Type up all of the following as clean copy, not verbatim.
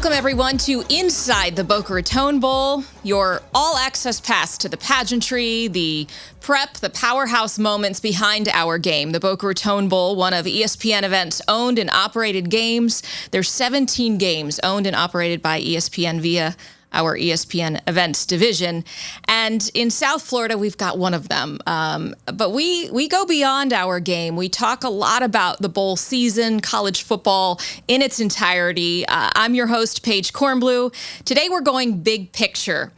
Welcome, everyone, to Inside the Boca Raton Bowl, your all-access pass to the pageantry, the prep, the powerhouse moments behind our game. The Boca Raton Bowl, one of ESPN Events' owned and operated games. There's 17 games owned and operated by ESPN via our ESPN Events division. And in South Florida, we've got one of them. But we go beyond our game. We talk a lot about the bowl season, college football in its entirety. I'm your host, Paige Kornblue. Today, we're going big picture.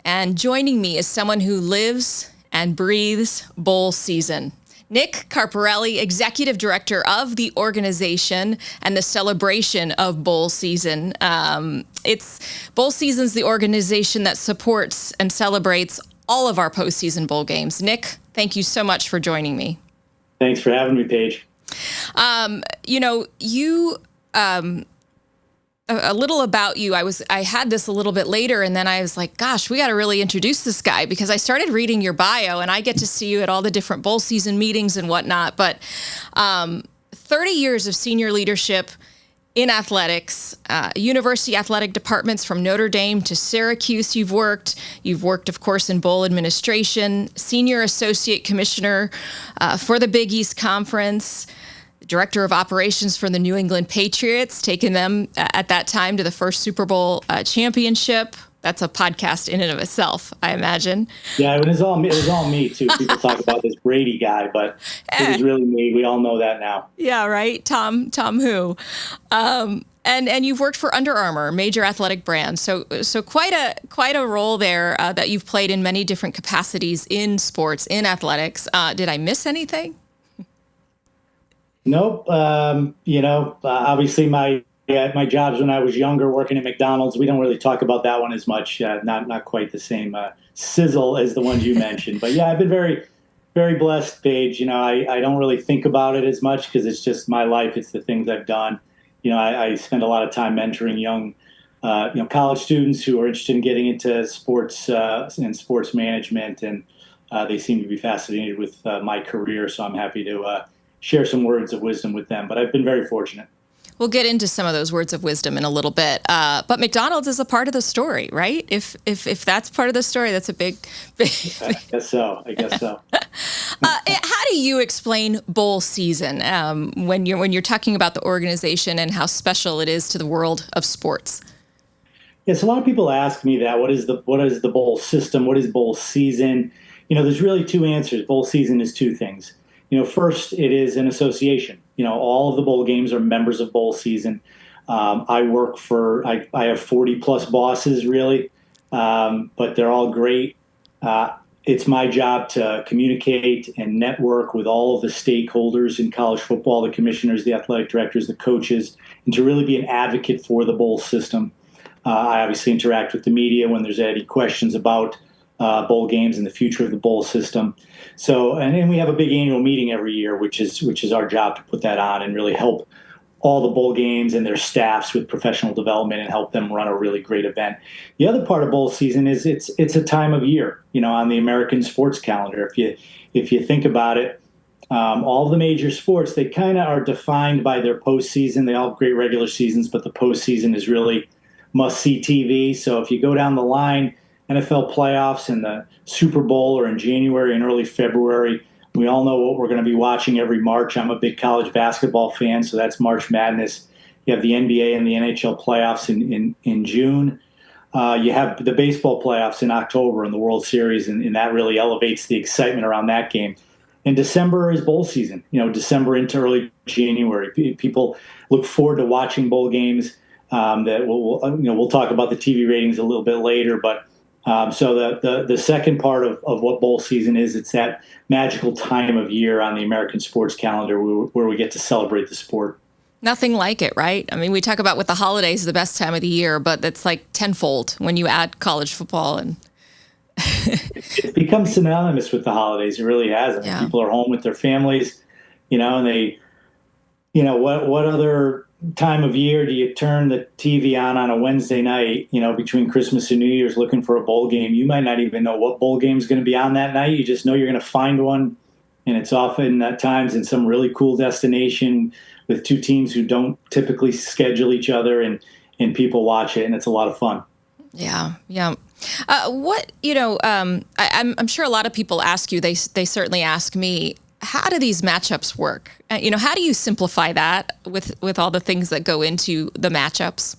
And joining me is someone who lives and breathes bowl season. Nick Carparelli, Executive Director of the organization and the celebration of bowl season. Bowl season's the organization that supports and celebrates all of our postseason bowl games. Nick, thank you so much for joining me. Thanks for having me, Paige. A little about you. I had this a little bit later, and then I was like, gosh, we got to really introduce this guy, because I started reading your bio, and I get to see you at all the different bowl season meetings and whatnot. But 30 years of senior leadership in athletics, university athletic departments from Notre Dame to Syracuse you've worked. You've worked, of course, in bowl administration, senior associate commissioner for the Big East Conference, director of operations for the New England Patriots, taking them at that time to the first Super Bowl championship. That's a podcast in and of itself, I imagine. Yeah, it was all me too. People talk about this Brady guy, but it was really me. We all know that now. Yeah, right. Tom who? And you've worked for Under Armour, major athletic brand. So quite a role there that you've played in many different capacities in sports, in athletics. Did I miss anything? Nope. Obviously my jobs when I was younger, working at McDonald's, we don't really talk about that one as much. Not quite the same sizzle as the ones you mentioned. But yeah, I've been very, very blessed, Paige. I don't really think about it as much because it's just my life. It's the things I've done. I spend a lot of time mentoring young, college students who are interested in getting into sports and sports management, and they seem to be fascinated with my career. So I'm happy to share some words of wisdom with them. But I've been very fortunate. We'll get into some of those words of wisdom in a little bit. But McDonald's is a part of the story, right? If that's part of the story, that's a big. I guess so. How do you explain bowl season when you're talking about the organization and how special it is to the world of sports? Yes, a lot of people ask me that. What is the bowl system? What is bowl season? There's really two answers. Bowl season is two things. First, it is an association. All of the bowl games are members of bowl season. I have 40 plus bosses, really, but they're all great. It's my job to communicate and network with all of the stakeholders in college football, the commissioners, the athletic directors, the coaches, and to really be an advocate for the bowl system. I obviously interact with the media when there's any questions about bowl games and the future of the bowl system. So, and then we have a big annual meeting every year, which is our job to put that on and really help all the bowl games and their staffs with professional development and help them run a really great event. The other part of bowl season is it's a time of year, on the American sports calendar. If you think about it, all the major sports, they kind of are defined by their postseason. They all have great regular seasons, but the postseason is really must-see TV. So if you go down the line, NFL playoffs and the Super Bowl are in January and early February. We all know what we're going to be watching every March. I'm a big college basketball fan, so that's March Madness. You have the NBA and the NHL playoffs in June. You have the baseball playoffs in October and the World Series, and that really elevates the excitement around that game. And December is bowl season, December into early January. People look forward to watching bowl games. We'll talk about the TV ratings a little bit later, but so the second part of what bowl season is, it's that magical time of year on the American sports calendar where we get to celebrate the sport. Nothing like it, right? I mean, we talk about with the holidays the best time of the year, but that's like tenfold when you add college football. And It's become synonymous with the holidays. It really has. I mean, people are home with their families, and they, what other time of year do you turn the TV on a Wednesday night, between Christmas and New Year's looking for a bowl game? You might not even know what bowl game is going to be on that night. You just know you're going to find one, and it's often at times in some really cool destination with two teams who don't typically schedule each other, and people watch it, and it's a lot of fun. Yeah, yeah. I'm sure a lot of people ask you, they certainly ask me, how do these matchups work? How do you simplify that with all the things that go into the matchups?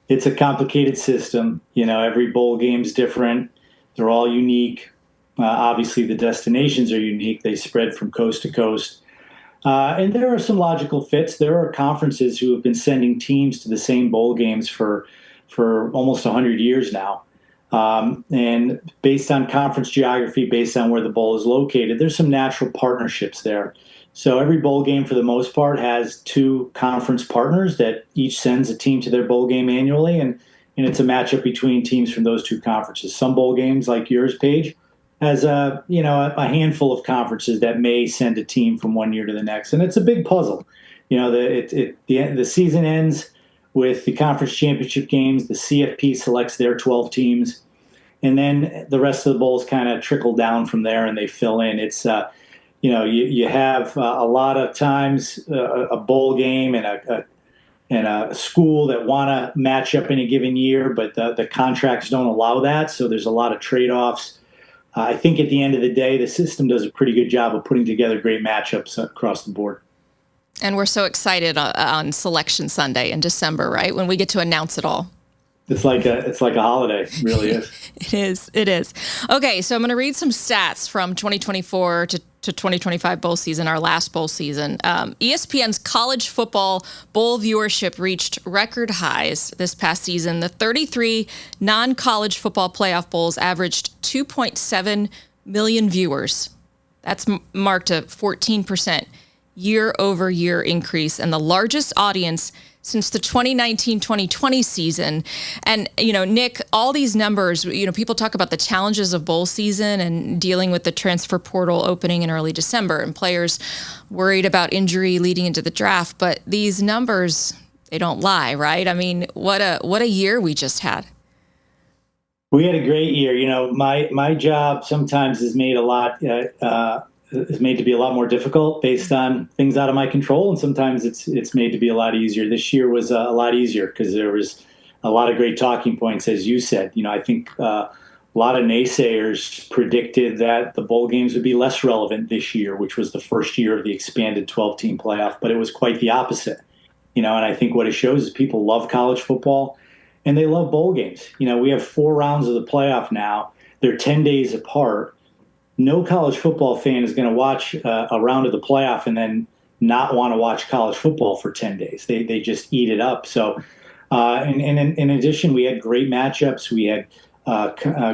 It's a complicated system. Every bowl game's different. They're all unique. Obviously, the destinations are unique. They spread from coast to coast. And there are some logical fits. There are conferences who have been sending teams to the same bowl games for almost 100 years now. And based on conference geography, based on where the bowl is located, there's some natural partnerships there. So every bowl game, for the most part, has two conference partners that each sends a team to their bowl game annually, and it's a matchup between teams from those two conferences. Some bowl games, like yours, Paige, has a handful of conferences that may send a team from one year to the next, and it's a big puzzle. The season ends with the conference championship games. The CFP selects their 12 teams, and then the rest of the bowls kind of trickle down from there, and they fill in. It's you have a lot of times a bowl game and a school that want to match up in a given year, but the contracts don't allow that, so there's a lot of trade-offs. I think at the end of the day, the system does a pretty good job of putting together great matchups across the board. And we're so excited on Selection Sunday in December, right? When we get to announce it all. It's like a holiday. It really is. It is. Okay, so I'm going to read some stats from 2024 to 2025 bowl season, our last bowl season. ESPN's college football bowl viewership reached record highs this past season. The 33 non-college football playoff bowls averaged 2.7 million viewers. That's marked a 14% year-over-year increase and the largest audience since the 2019-2020 season. And, Nick, all these numbers, people talk about the challenges of bowl season and dealing with the transfer portal opening in early December and players worried about injury leading into the draft. But these numbers, they don't lie, right? I mean, what a year we just had. We had a great year. My job sometimes is made to be a lot more difficult based on things out of my control, and sometimes it's made to be a lot easier. This year was a lot easier because there was a lot of great talking points, as you said. I think a lot of naysayers predicted that the bowl games would be less relevant this year, which was the first year of the expanded 12-team playoff, but it was quite the opposite. And I think what it shows is people love college football and they love bowl games. We have 4 rounds of the playoff now. They're 10 days apart. No college football fan is going to watch a round of the playoff and then not want to watch college football for 10 days. They just eat it up. So, and in addition, we had great matchups. We had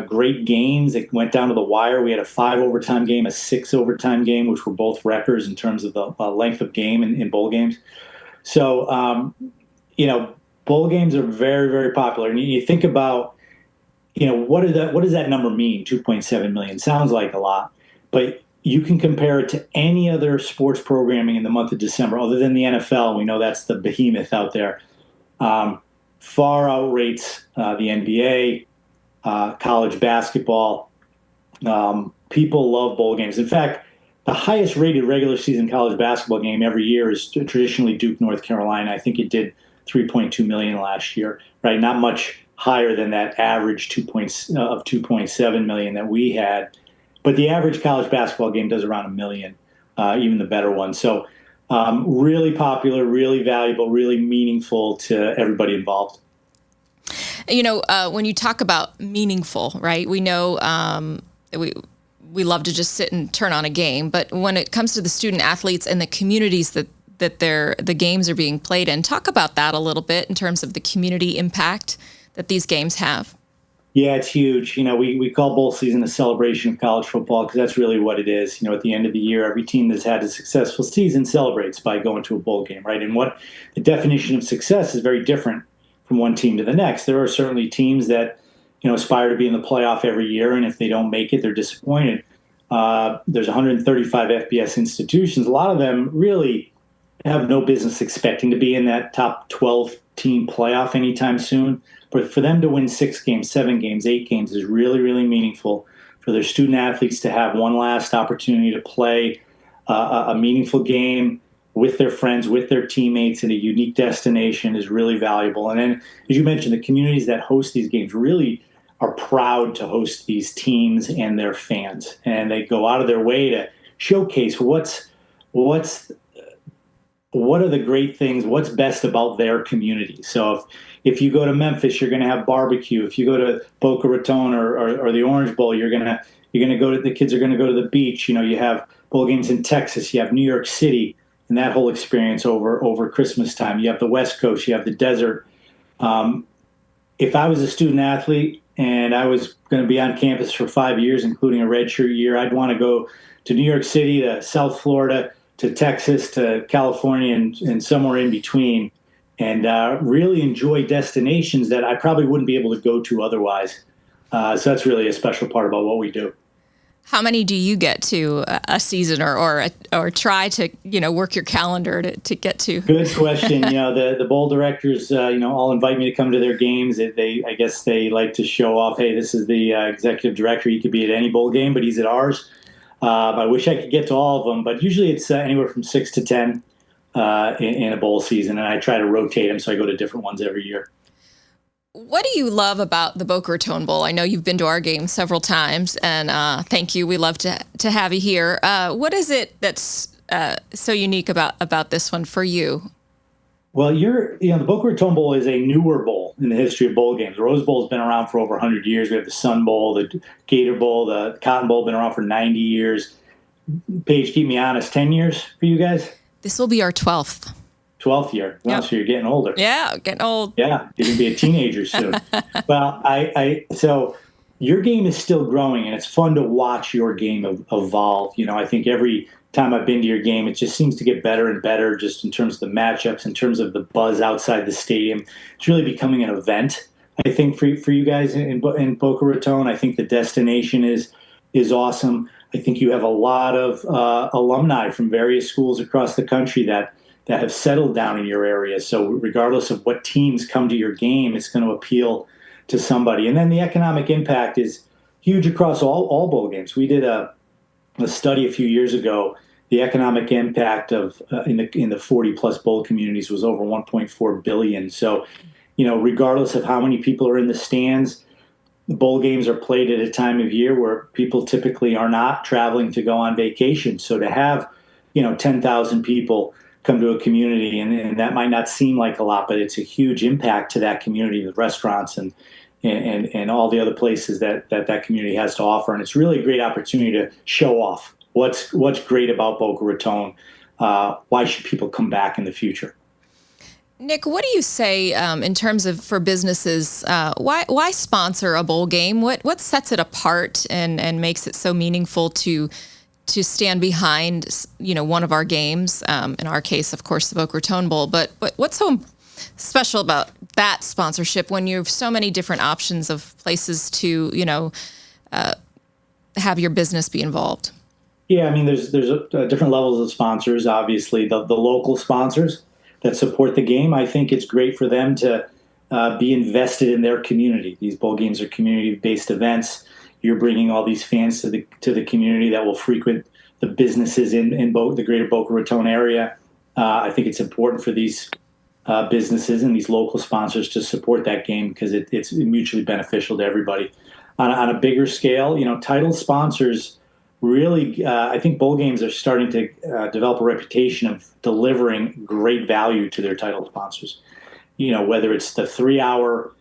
great games. It went down to the wire. We had a 5-overtime game, a 6-overtime game, which were both records in terms of the length of game in bowl games. So, bowl games are very, very popular. And you think about, what does that number mean? 2.7 million sounds like a lot, but you can compare it to any other sports programming in the month of December, other than the NFL. We know that's the behemoth out there. Far outrates the NBA, college basketball. People love bowl games. In fact, the highest rated regular season college basketball game every year is traditionally Duke, North Carolina. I think it did 3.2 million last year, right? Not much higher than that average 2.7 million that we had. But the average college basketball game does around 1 million, even the better ones. So really popular, really valuable, really meaningful to everybody involved. When you talk about meaningful, right, we know we love to just sit and turn on a game. But when it comes to the student athletes and the communities that the games are being played in, talk about that a little bit in terms of the community impact that these games have. Yeah, it's huge. We call bowl season a celebration of college football because that's really what it is. At the end of the year, every team that's had a successful season celebrates by going to a bowl game, right? And what the definition of success is very different from one team to the next. There are certainly teams that, aspire to be in the playoff every year, and if they don't make it, they're disappointed. There's 135 FBS institutions. A lot of them really have no business expecting to be in that top 12-team playoff anytime soon. But for them to win 6 games, 7 games, 8 games is really, really meaningful for their student athletes to have one last opportunity to play a meaningful game with their friends, with their teammates in a unique destination is really valuable. And then, as you mentioned, the communities that host these games really are proud to host these teams and their fans. And they go out of their way to showcase what are the great things, what's best about their community. So if you go to Memphis, you're going to have barbecue. If you go to Boca Raton or the Orange Bowl, you're going to go to, the kids are going to go to the beach. You have bowl games in Texas, you have New York City, and that whole experience over Christmas time. You have the West Coast, you have the desert. If I was a student athlete and I was going to be on campus for 5 years, including a redshirt year, I'd want to go to New York City, to South Florida, to Texas, to California, and somewhere in between, and really enjoy destinations that I probably wouldn't be able to go to otherwise. So that's really a special part about what we do. How many do you get to a season, or try to work your calendar to get to? Good question. The bowl directors all invite me to come to their games. I guess they like to show off. Hey, this is the executive director. He could be at any bowl game, but he's at ours. I wish I could get to all of them, but usually it's anywhere from 6 to 10 in a bowl season, and I try to rotate them, so I go to different ones every year. What do you love about the Boca Raton Bowl? I know you've been to our game several times, and thank you. We love to have you here. What is it that's so unique about this one for you? Well, the Boca Raton Bowl is a newer bowl in the history of bowl games. The Rose Bowl has been around for over 100 years. We have the Sun Bowl, the Gator Bowl, the Cotton Bowl, been around for 90 years. Paige, keep me honest, 10 years for you guys? This will be our 12th. 12th year. Well, yep. So you're getting older. Yeah, getting old. Yeah, you're going to be a teenager soon. Well, so your game is still growing, and it's fun to watch your game evolve. I think every time I've been to your game, it just seems to get better and better, just in terms of the matchups, in terms of the buzz outside the stadium. It's really becoming an event, I think, for you guys in Boca Raton. I think the destination is awesome. I think you have a lot of alumni from various schools across the country that have settled down in your area. So regardless of what teams come to your game, it's going to appeal to somebody. And then the economic impact is huge across all bowl games. We did a study a few years ago. The economic impact of in the 40 plus bowl communities was over 1.4 billion. So, regardless of how many people are in the stands, the bowl games are played at a time of year where people typically are not traveling to go on vacation. So to have, 10,000 people come to a community, and that might not seem like a lot, but it's a huge impact to that community, the restaurants and all the other places that community has to offer. And it's really a great opportunity to show off what's great about Boca Raton. Why should people come back in the future? Nick, what do you say in terms of for businesses? Why sponsor a bowl game? What sets it apart and makes it so meaningful to stand behind, one of our games? In our case, of course, the Boca Raton Bowl. But what's so special about that sponsorship when you have so many different options of places to, have your business be involved? Yeah, I mean, there's different levels of sponsors. Obviously, the local sponsors that support the game. I think it's great for them to be invested in their community. These bowl games are community-based events. You're bringing all these fans to the community that will frequent the businesses in the greater Boca Raton area. I think it's important for these businesses and these local sponsors to support that game because it's mutually beneficial to everybody. On a bigger scale, title sponsors really, I think bowl games are starting to develop a reputation of delivering great value to their title sponsors. Whether it's the 3-hour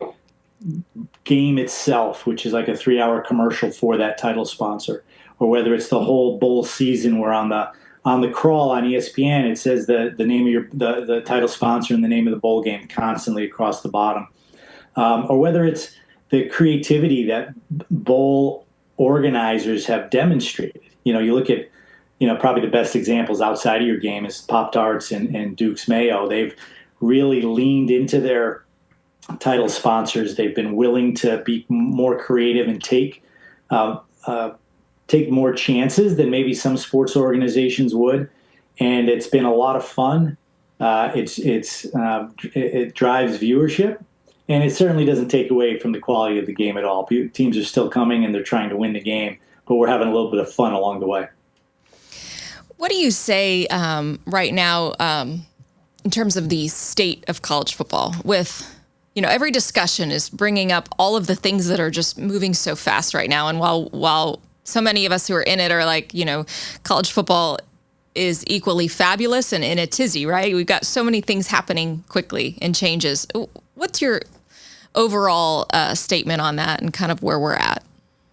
game itself, which is like a 3-hour commercial for that title sponsor, or whether it's the whole bowl season where on the crawl on ESPN it says the name of the title sponsor and the name of the bowl game constantly across the bottom, or whether it's the creativity that bowl organizers have demonstrated. You look at probably the best examples outside of your game is Pop-Tarts and Duke's Mayo. They've really leaned into their title sponsors. They've been willing to be more creative and take more chances than maybe some sports organizations would. And it's been a lot of fun. It drives viewership, and it certainly doesn't take away from the quality of the game at all. Teams are still coming and they're trying to win the game, but we're having a little bit of fun along the way. What do you say right now in terms of the state of college football? With, every discussion is bringing up all of the things that are just moving so fast right now. And while so many of us who are in it are like, college football is equally fabulous and in a tizzy, right? We've got so many things happening quickly and changes. What's your overall statement on that and kind of where we're at?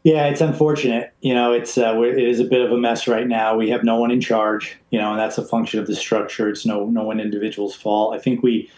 Yeah, it's unfortunate. It is a bit of a mess right now. We have no one in charge, and that's a function of the structure. It's no one individual's fault. I think we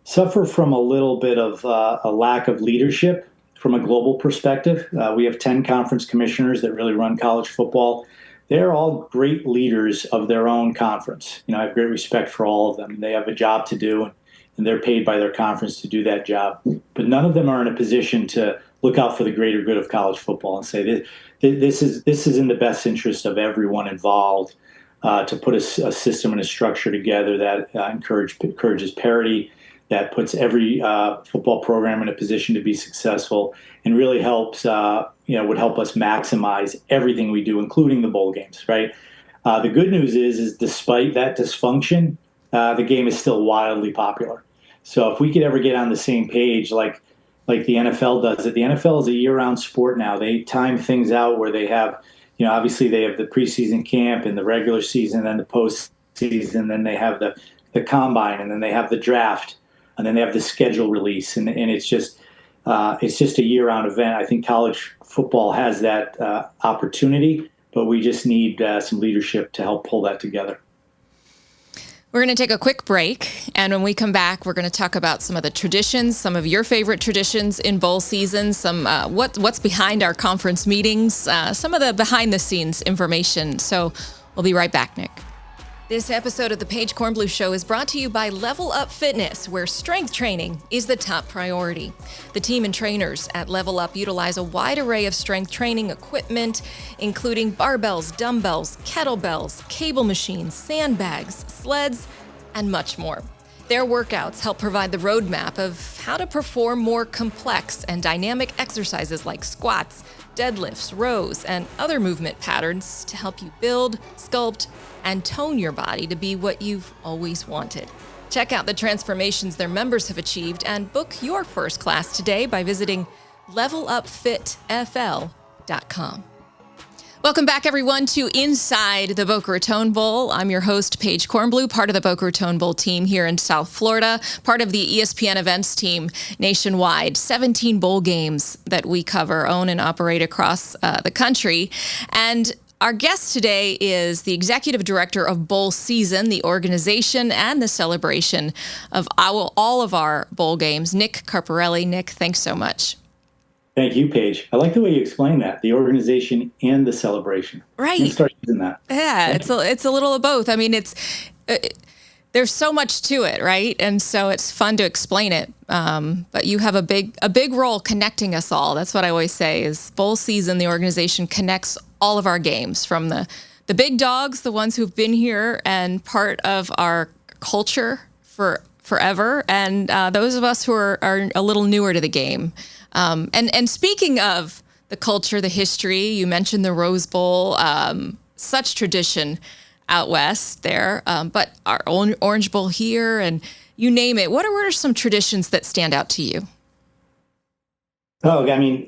suffer from a little bit of a lack of leadership from a global perspective. We have 10 conference commissioners that really run college football. They're all great leaders of their own conference. I have great respect for all of them. They have a job to do, and they're paid by their conference to do that job. But none of them are in a position to look out for the greater good of college football and say this is in the best interest of everyone involved to put a system and a structure together that encourages parity, that puts every football program in a position to be successful, and really helps would help us maximize everything we do, including the bowl games. Right. The good news is despite that dysfunction, the game is still wildly popular. So if we could ever get on the same page, like the NFL does it. The NFL is a year-round sport now. They time things out where they have, obviously they have the preseason camp and the regular season, and then the postseason, then they have the combine, and then they have the draft, and then they have the schedule release, and it's just a year-round event. I think college football has that opportunity, but we just need some leadership to help pull that together. We're going to take a quick break, and when we come back, we're going to talk about some of the traditions, some of your favorite traditions in bowl season, some what's behind our conference meetings, some of the behind-the-scenes information. So we'll be right back, Nick. This episode of the Paige Kornblue Show is brought to you by Level Up Fitness, where strength training is the top priority. The team and trainers at Level Up utilize a wide array of strength training equipment, including barbells, dumbbells, kettlebells, cable machines, sandbags, sleds, and much more. Their workouts help provide the roadmap of how to perform more complex and dynamic exercises like squats, deadlifts, rows, and other movement patterns to help you build, sculpt, and tone your body to be what you've always wanted. Check out the transformations their members have achieved and book your first class today by visiting levelupfitfl.com. Welcome back, everyone, to Inside the Boca Raton Bowl. I'm your host, Paige Kornblue, part of the Boca Raton Bowl team here in South Florida, part of the ESPN events team nationwide, 17 bowl games that we cover, own and operate across the country. And our guest today is the executive director of Bowl Season, the organization and the celebration of all of our bowl games, Nick Carparelli. Nick, thanks so much. Thank you, Paige. I like the way you explain that, the organization and the celebration. Right. Let's start using that. Yeah, it's a little of both. I mean, there's so much to it, right? And so it's fun to explain it. But you have a big role connecting us all. That's what I always say is Bowl Season, the organization connects all of our games, from the big dogs, the ones who've been here and part of our culture for forever, and those of us who are a little newer to the game. And speaking of the culture, the history, you mentioned the Rose Bowl, such tradition out west there, but our own Orange Bowl here, and you name it. What are some traditions that stand out to you? Oh, I mean,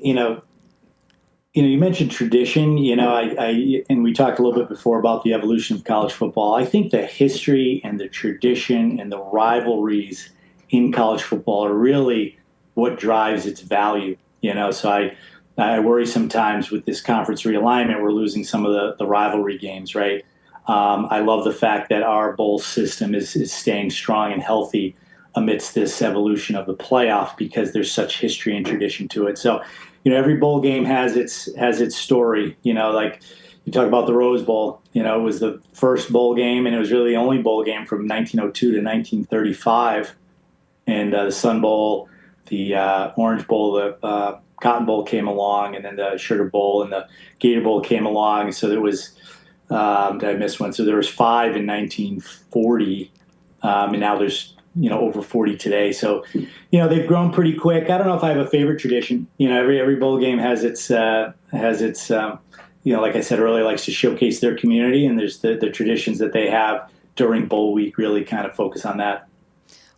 you mentioned tradition. And we talked a little bit before about the evolution of college football. I think the history and the tradition and the rivalries in college football are really what drives its value. So I worry sometimes with this conference realignment, we're losing some of the rivalry games, right? I love the fact that our bowl system is staying strong and healthy amidst this evolution of the playoff, because there's such history and tradition to it. So, every bowl game has its story. Like you talk about the Rose Bowl. It was the first bowl game, and it was really the only bowl game from 1902 to 1935. And the Sun Bowl, the Orange Bowl, the Cotton Bowl came along, and then the Sugar Bowl and the Gator Bowl came along. So there was, did I miss one? So there was 5 in 1940, and now there's over 40 today. So, they've grown pretty quick. I don't know if I have a favorite tradition. Every bowl game has its like I said earlier, likes to showcase their community, and there's the traditions that they have during bowl week really kind of focus on that.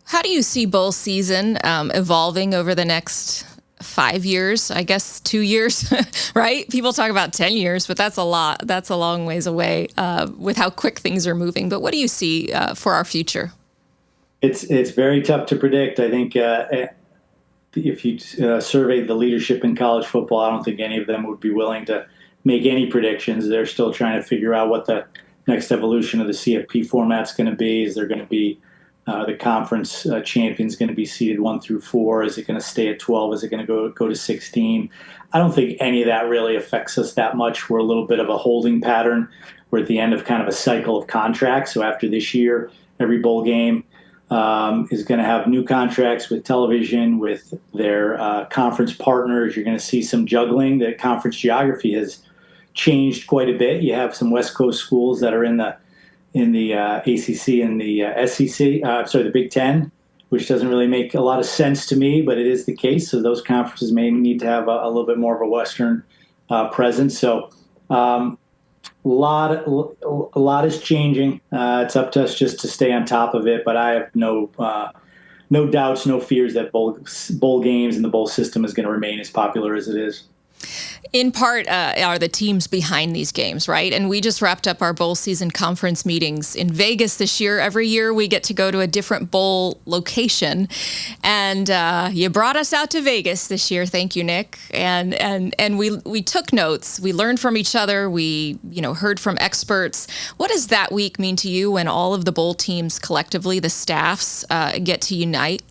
How do you see bowl season evolving over the next 5 years? I guess 2 years, right? People talk about 10 years, but that's a lot. That's a long ways away with how quick things are moving. But what do you see for our future? It's very tough to predict. I think if you surveyed the leadership in college football, I don't think any of them would be willing to make any predictions. They're still trying to figure out what the next evolution of the CFP format's going to be. Is there going to be the conference champions going to be seeded 1 through 4? Is it going to stay at 12? Is it going to go to 16? I don't think any of that really affects us that much. We're a little bit of a holding pattern. We're at the end of kind of a cycle of contracts. So after this year, every bowl game is going to have new contracts with television, with their conference partners. You're going to see some juggling. The conference geography has changed quite a bit. You have some West Coast schools that are in the ACC and the SEC, the Big Ten, which doesn't really make a lot of sense to me, but it is the case. So those conferences may need to have a little bit more of a Western presence. So a lot is changing. It's up to us just to stay on top of it. But I have no doubts, no fears that bowl games and the bowl system is going to remain as popular as it is. In part, are the teams behind these games, right? And we just wrapped up our bowl season conference meetings in Vegas this year. Every year we get to go to a different bowl location. And you brought us out to Vegas this year. Thank you, Nick. And we took notes. We learned from each other. We, heard from experts. What does that week mean to you when all of the bowl teams collectively, the staffs, get to unite?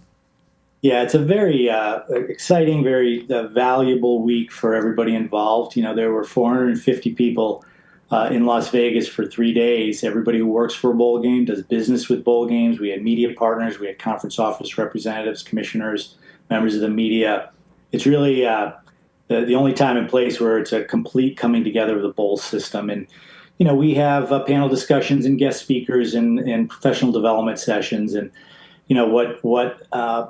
Yeah, it's a very exciting, very valuable week for everybody involved. There were 450 people in Las Vegas for 3 days. Everybody who works for a bowl game, does business with bowl games. We had media partners. We had conference office representatives, commissioners, members of the media. It's really the only time and place where it's a complete coming together of the bowl system. And, we have panel discussions and guest speakers and professional development sessions. And what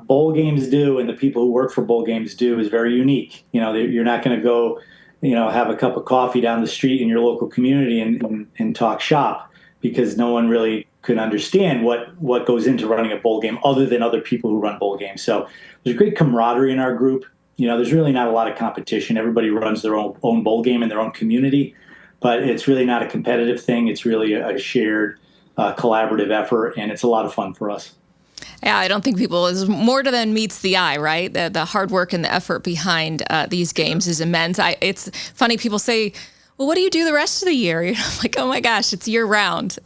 bowl games do and the people who work for bowl games do is very unique. You're not going to go, have a cup of coffee down the street in your local community and talk shop, because no one really could understand what goes into running a bowl game other than other people who run bowl games. So there's great camaraderie in our group. There's really not a lot of competition. Everybody runs their own bowl game in their own community, but it's really not a competitive thing. It's really a shared collaborative effort, and it's a lot of fun for us. Yeah, I don't think is more than meets the eye, right? The hard work and the effort behind these games is immense. It's funny, people say, well, what do you do the rest of the year? I'm like, oh my gosh, it's year round.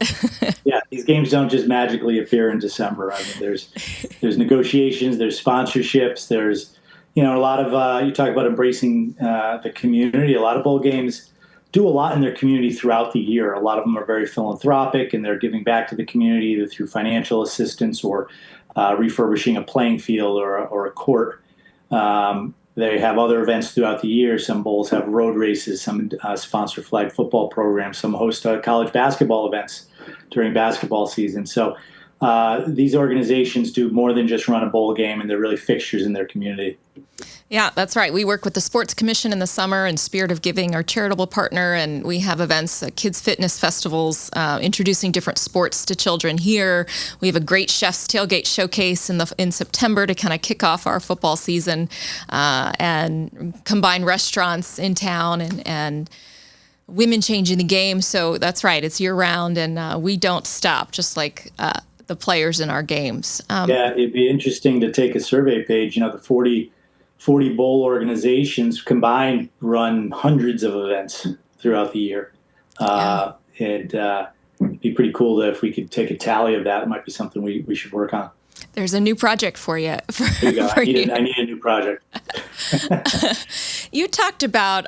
Yeah, these games don't just magically appear in December. I mean, there's negotiations, there's sponsorships, there's, a lot of, you talk about embracing the community. A lot of bowl games do a lot in their community throughout the year. A lot of them are very philanthropic, and they're giving back to the community either through financial assistance or refurbishing a playing field or a court. They have other events throughout the year. Some bowls have road races, some sponsor flag football programs, some host college basketball events during basketball season. So these organizations do more than just run a bowl game, and they're really fixtures in their community. Yeah, that's right. We work with the Sports Commission in the summer and Spirit of Giving, our charitable partner, and we have events, kids' fitness festivals, introducing different sports to children here. We have a great Chef's Tailgate Showcase in September to kind of kick off our football season, and combine restaurants in town and women changing the game. So that's right. It's year round, and we don't stop, just like the players in our games. Yeah, it'd be interesting to take a survey page. The 40 bowl organizations combined run hundreds of events throughout the year. It'd be pretty cool if we could take a tally of that. It might be something we should work on. There's a new project for you. There you go. I need a new project. You talked about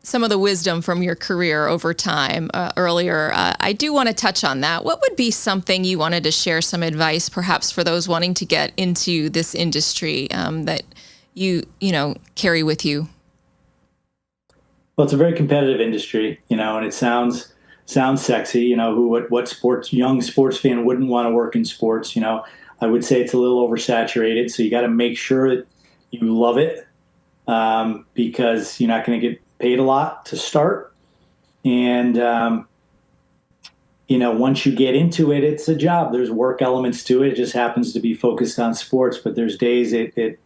some of the wisdom from your career over time earlier. I do want to touch on that. What would be something you wanted to share, some advice perhaps for those wanting to get into this industry that you carry with you? Well, it's a very competitive industry, and it sounds sexy. What young sports fan wouldn't want to work in sports? I would say it's a little oversaturated. So you got to make sure that you love it, because you're not going to get paid a lot to start. And, once you get into it, it's a job. There's work elements to it. It just happens to be focused on sports, but there's days it's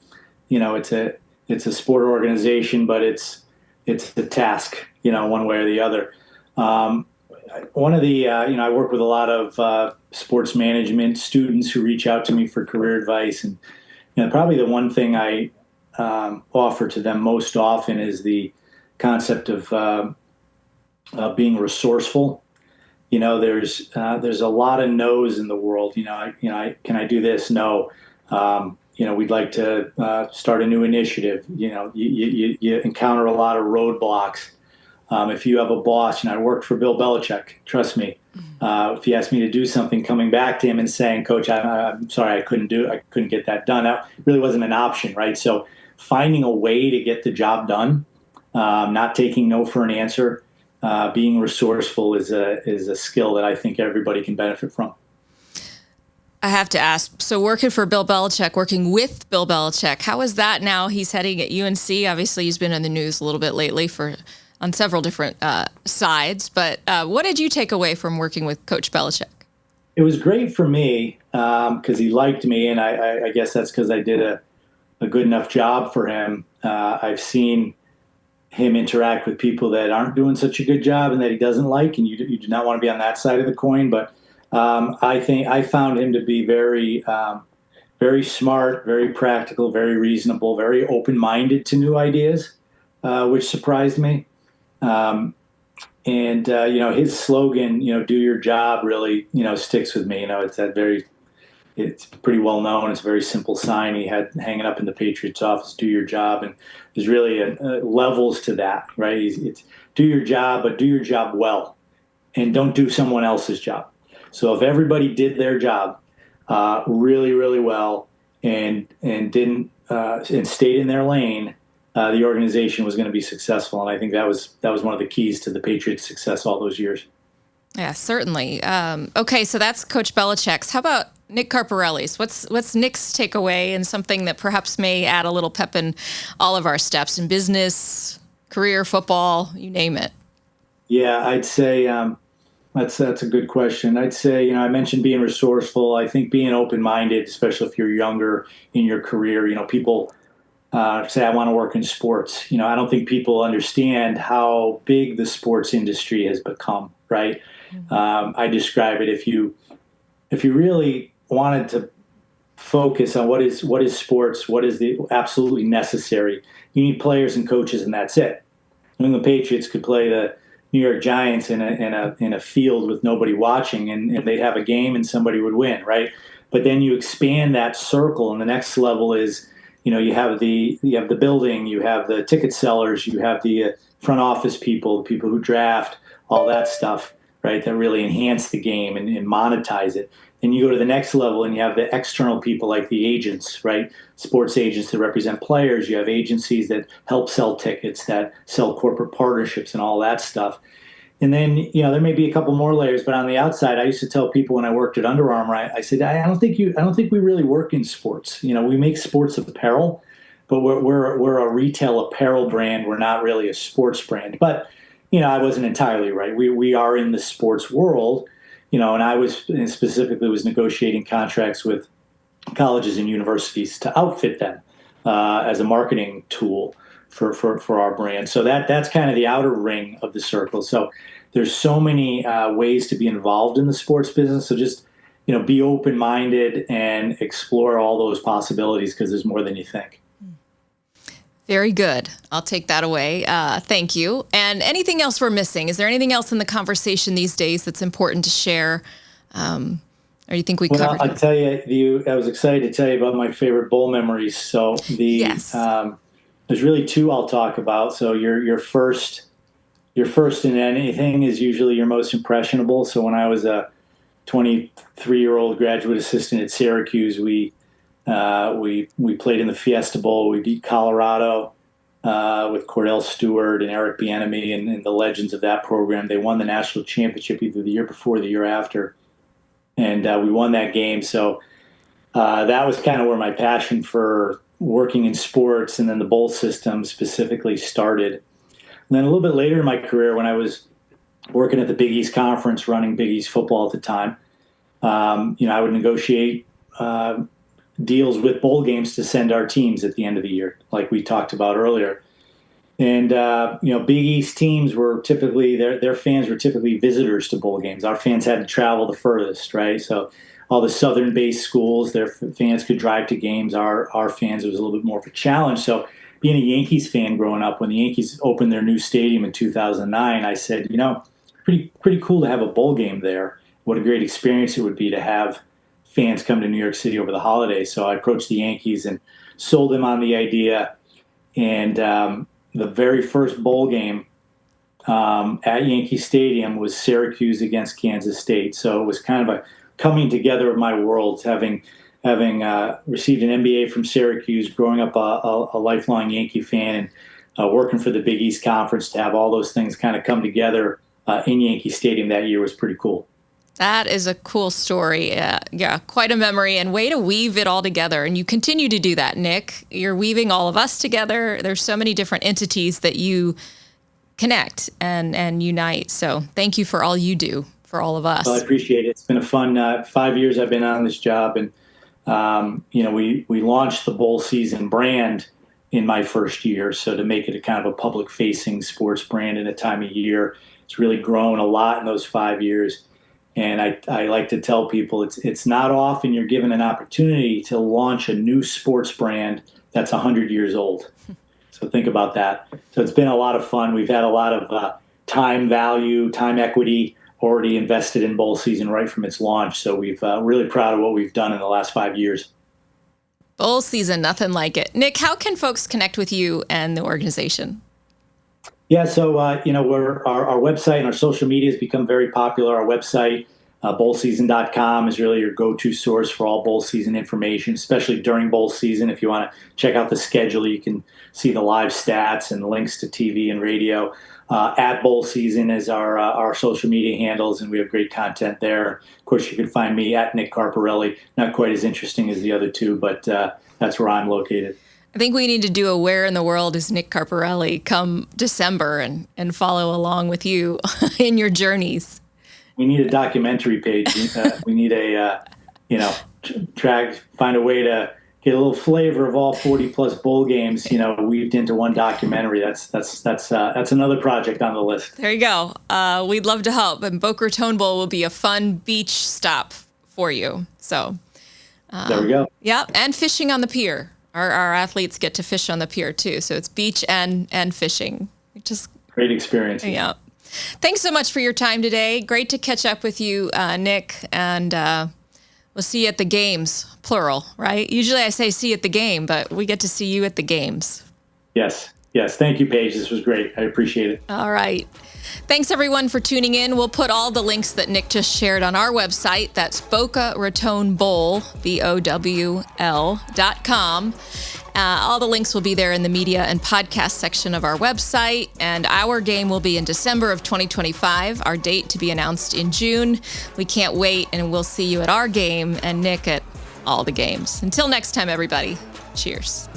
a sport organization, but it's a task, one way or the other. One of the, I work with a lot of sports management students who reach out to me for career advice. And, probably the one thing I offer to them most often is the concept of being resourceful. There's a lot of no's in the world. Can I do this? No. We'd like to start a new initiative. You encounter a lot of roadblocks. If you have a boss, I worked for Bill Belichick. Trust me. If he asked me to do something, coming back to him and saying, "Coach, I'm sorry, I couldn't get that done." That really wasn't an option, right? So finding a way to get the job done, not taking no for an answer, being resourceful is a skill that I think everybody can benefit from. I have to ask, so working with Bill Belichick, how is that now? He's heading at UNC. Obviously, he's been in the news a little bit lately on several different sides. But what did you take away from working with Coach Belichick? It was great for me because he liked me, and I guess that's because I did a good enough job for him. I've seen him interact with people that aren't doing such a good job and that he doesn't like, and you do not want to be on that side of the coin. But I think I found him to be very, very smart, very practical, very reasonable, very open-minded to new ideas, which surprised me. His slogan, "Do your job," really, sticks with me. It's pretty well known. It's a very simple sign he had hanging up in the Patriots office, "Do your job." And there's really levels to that, right? It's do your job, but do your job well, and don't do someone else's job. So if everybody did their job really, really well and didn't and stayed in their lane, the organization was going to be successful. And I think that was one of the keys to the Patriots' success all those years. Yeah, certainly. Okay, so that's Coach Belichick's. How about Nick Carparelli's? What's Nick's takeaway and something that perhaps may add a little pep in all of our steps in business, career, football, you name it? Yeah, I'd say that's a good question. I'd say, I mentioned being resourceful. I think being open-minded, especially if you're younger in your career, people say, "I want to work in sports." I don't think people understand how big the sports industry has become, right? Mm-hmm. I describe it, if you really wanted to focus on what is sports, what is the absolutely necessary, you need players and coaches, and that's it. New England Patriots could play the New York Giants in a field with nobody watching, and they'd have a game and somebody would win, right? But then you expand that circle, and the next level is, you have the building, you have the ticket sellers, you have the front office people, the people who draft, all that stuff, right? That really enhance the game and monetize it. Then you go to the next level and you have the external people like the agents, right? Sports agents that represent players. You have agencies that help sell tickets, that sell corporate partnerships and all that stuff. And then, there may be a couple more layers, but on the outside, I used to tell people when I worked at Under Armour, I said, I don't think we really work in sports. We make sports apparel, but we're a retail apparel brand. We're not really a sports brand. But, I wasn't entirely right. We are in the sports world, and I was negotiating contracts with colleges and universities to outfit them as a marketing tool for our brand. So that's kind of the outer ring of the circle. So there's so many ways to be involved in the sports business. So just, be open-minded and explore all those possibilities, because there's more than you think. Very good. I'll take that away. Thank you. And anything else we're missing? Is there anything else in the conversation these days that's important to share? Or you think we covered? Well, I'll tell you, I was excited to tell you about my favorite bowl memories. So yes. There's really two I'll talk about. So your first in anything is usually your most impressionable. So when I was a 23-year-old graduate assistant at Syracuse, we played in the Fiesta Bowl. We beat Colorado with Cordell Stewart and Eric Bieniemy and the legends of that program. They won the national championship either the year before or the year after, and we won that game. So that was kind of where my passion for working in sports and then the bowl system specifically started. And then a little bit later in my career, when I was working at the Big East Conference, running Big East football at the time, I would negotiate deals with bowl games to send our teams at the end of the year, like we talked about earlier. And, Big East teams were typically, their fans were typically visitors to bowl games. Our fans had to travel the furthest, right? So all the southern-based schools, their fans could drive to games. Our fans, it was a little bit more of a challenge. So being a Yankees fan growing up, when the Yankees opened their new stadium in 2009, I said, pretty cool to have a bowl game there. What a great experience it would be to have fans come to New York City over the holidays. So I approached the Yankees and sold them on the idea. And the very first bowl game at Yankee Stadium was Syracuse against Kansas State. So it was kind of a coming together of my worlds, having received an MBA from Syracuse, growing up a lifelong Yankee fan, and working for the Big East Conference, to have all those things kind of come together in Yankee Stadium that year was pretty cool. That is a cool story. Yeah, quite a memory, and way to weave it all together. And you continue to do that, Nick. You're weaving all of us together. There's so many different entities that you connect and unite. So thank you for all you do for all of us. Well, I appreciate it. It's been a fun 5 years I've been on this job. And, we launched the bowl season brand in my first year. So to make it a kind of a public-facing sports brand in a time of year, it's really grown a lot in those 5 years. And I like to tell people it's not often you're given an opportunity to launch a new sports brand that's 100 years old. So think about that. So it's been a lot of fun. We've had a lot of time value, time equity already invested in bowl season right from its launch. So we've really proud of what we've done in the last 5 years. Bowl season, nothing like it. Nick, how can folks connect with you and the organization? Yeah, so our website and our social media has become very popular. Our website, bowlseason.com, is really your go-to source for all bowl season information, especially during bowl season. If you want to check out the schedule, you can see the live stats and links to TV and radio. At Bowl Season is our social media handles, and we have great content there. Of course, you can find me at Nick Carparelli. Not quite as interesting as the other two, but that's where I'm located. I think we need to do a Where in the World is Nick Carparelli come December and follow along with you in your journeys. We need a documentary page. We need find a way to get a little flavor of all 40 plus bowl games, weaved into one documentary. That's another project on the list. There you go. We'd love to help. And Boca Raton Bowl will be a fun beach stop for you. So there we go. Yeah. And fishing on the pier. Our athletes get to fish on the pier too. So it's beach and fishing. Just great experience. Yeah. Thanks so much for your time today. Great to catch up with you, Nick. And we'll see you at the games, plural, right? Usually I say see you at the game, but we get to see you at the games. Yes. Thank you, Paige. This was great. I appreciate it. All right. Thanks, everyone, for tuning in. We'll put all the links that Nick just shared on our website. That's Boca Raton Bowl, BOWL.com. All the links will be there in the media and podcast section of our website. And our game will be in December of 2025, our date to be announced in June. We can't wait, and we'll see you at our game and Nick at all the games. Until next time, everybody, cheers.